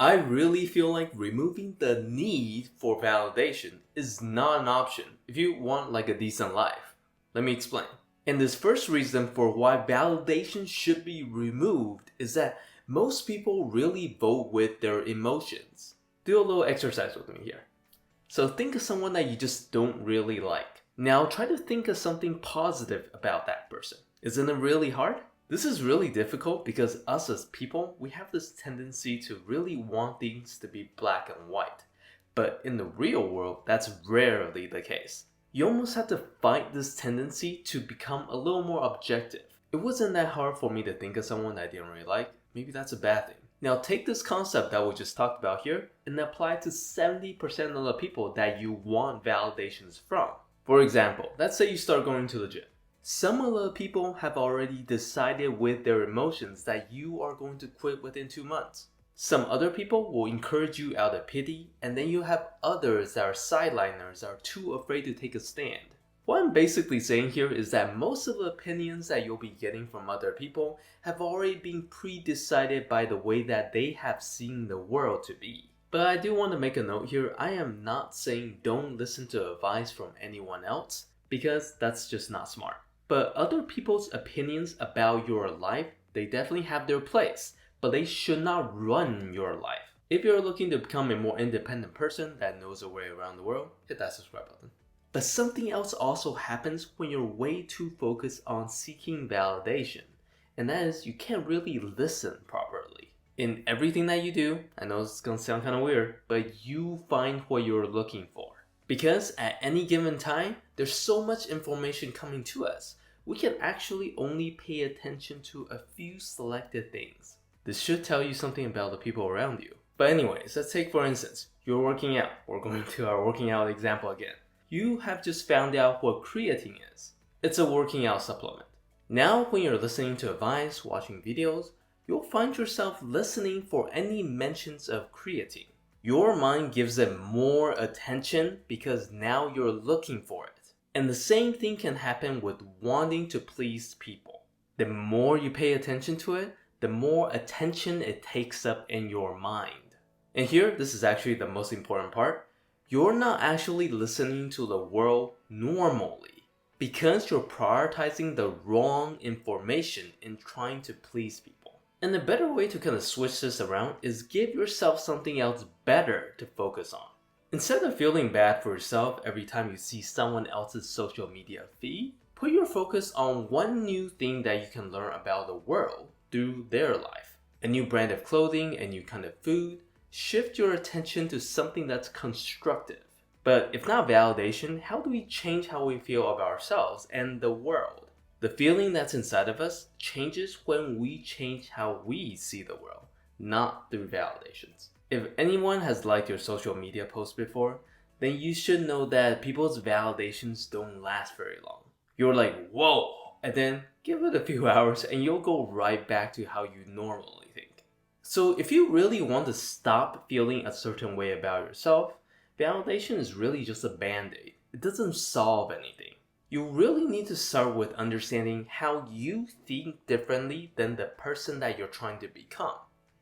I really feel like removing the need for validation is not an option if you want like a decent life. Let me explain. And this first reason for why validation should be removed is that most people really vote with their emotions. Do a little exercise with me here. So think of someone that you just don't really like. Now try to think of something positive about that person. Isn't it really hard? This is really difficult because us as people, we have this tendency to really want things to be black and white. But in the real world, that's rarely the case. You almost have to fight this tendency to become a little more objective. It wasn't that hard for me to think of someone that I didn't really like. Maybe that's a bad thing. Now take this concept that we just talked about here and apply it to 70% of the people that you want validations from. For example, let's say you start going to the gym. Some of the people have already decided with their emotions that you are going to quit within 2 months. Some other people will encourage you out of pity, and then you have others that are sideliners, are too afraid to take a stand. What I'm basically saying here is that most of the opinions that you'll be getting from other people have already been pre-decided by the way that they have seen the world to be. But I do want to make a note here, I am not saying don't listen to advice from anyone else, because that's just not smart. But other people's opinions about your life, they definitely have their place, but they should not run your life. If you're looking to become a more independent person that knows their way around the world, hit that subscribe button. But something else also happens when you're way too focused on seeking validation, and that is you can't really listen properly. In everything that you do, I know it's gonna sound kind of weird, but you find what you're looking for. Because at any given time, there's so much information coming to us, we can actually only pay attention to a few selected things. This should tell you something about the people around you. But anyways, let's take for instance, you're working out. We're going to our working out example again. You have just found out what creatine is. It's a working out supplement. Now when you're listening to advice, watching videos, you'll find yourself listening for any mentions of creatine. Your mind gives it more attention because now you're looking for it. And the same thing can happen with wanting to please people. The more you pay attention to it, the more attention it takes up in your mind. And here, this is actually the most important part. You're not actually listening to the world normally because you're prioritizing the wrong information in trying to please people. And the better way to kind of switch this around is give yourself something else better to focus on. Instead of feeling bad for yourself every time you see someone else's social media feed, put your focus on one new thing that you can learn about the world through their life. A new brand of clothing, a new kind of food. Shift your attention to something that's constructive. But if not validation, how do we change how we feel about ourselves and the world? The feeling that's inside of us changes when we change how we see the world, not through validations. If anyone has liked your social media post before, then you should know that people's validations don't last very long. You're like, whoa, and then give it a few hours and you'll go right back to how you normally think. So if you really want to stop feeling a certain way about yourself, validation is really just a band-aid. It doesn't solve anything. You really need to start with understanding how you think differently than the person that you're trying to become.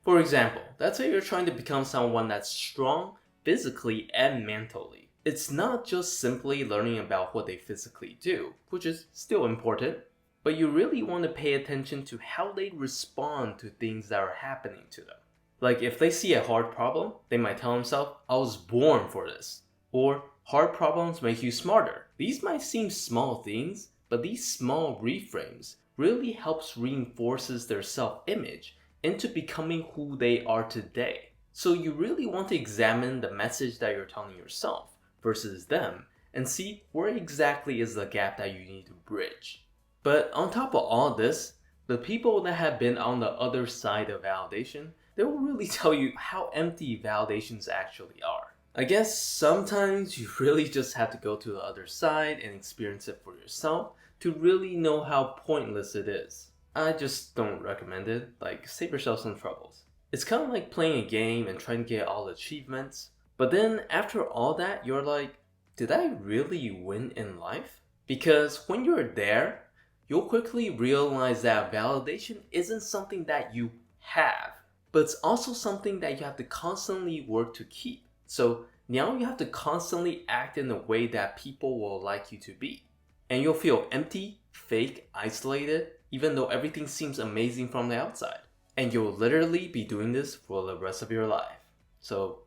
For example, let's say you're trying to become someone that's strong physically and mentally. It's not just simply learning about what they physically do, which is still important, but you really want to pay attention to how they respond to things that are happening to them. Like if they see a hard problem, they might tell themselves, I was born for this. Or hard problems make you smarter. These might seem small things, but these small reframes really helps reinforces their self-image into becoming who they are today. So you really want to examine the message that you're telling yourself versus them and see where exactly is the gap that you need to bridge. But on top of all this, the people that have been on the other side of validation, they will really tell you how empty validations actually are. I guess sometimes you really just have to go to the other side and experience it for yourself to really know how pointless it is. I just don't recommend it. Like, save yourself some troubles. It's kind of like playing a game and trying to get all the achievements, but then after all that, you're like, did I really win in life? Because when you're there, you'll quickly realize that validation isn't something that you have. but it's also something that you have to constantly work to keep. So now you have to constantly act in a way that people will like you to be. And you'll feel empty, fake, isolated, even though everything seems amazing from the outside. And you'll literally be doing this for the rest of your life. So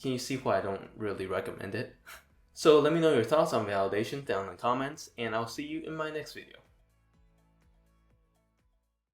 can you see why I don't really recommend it? So let me know your thoughts on validation down in the comments, and I'll see you in my next video.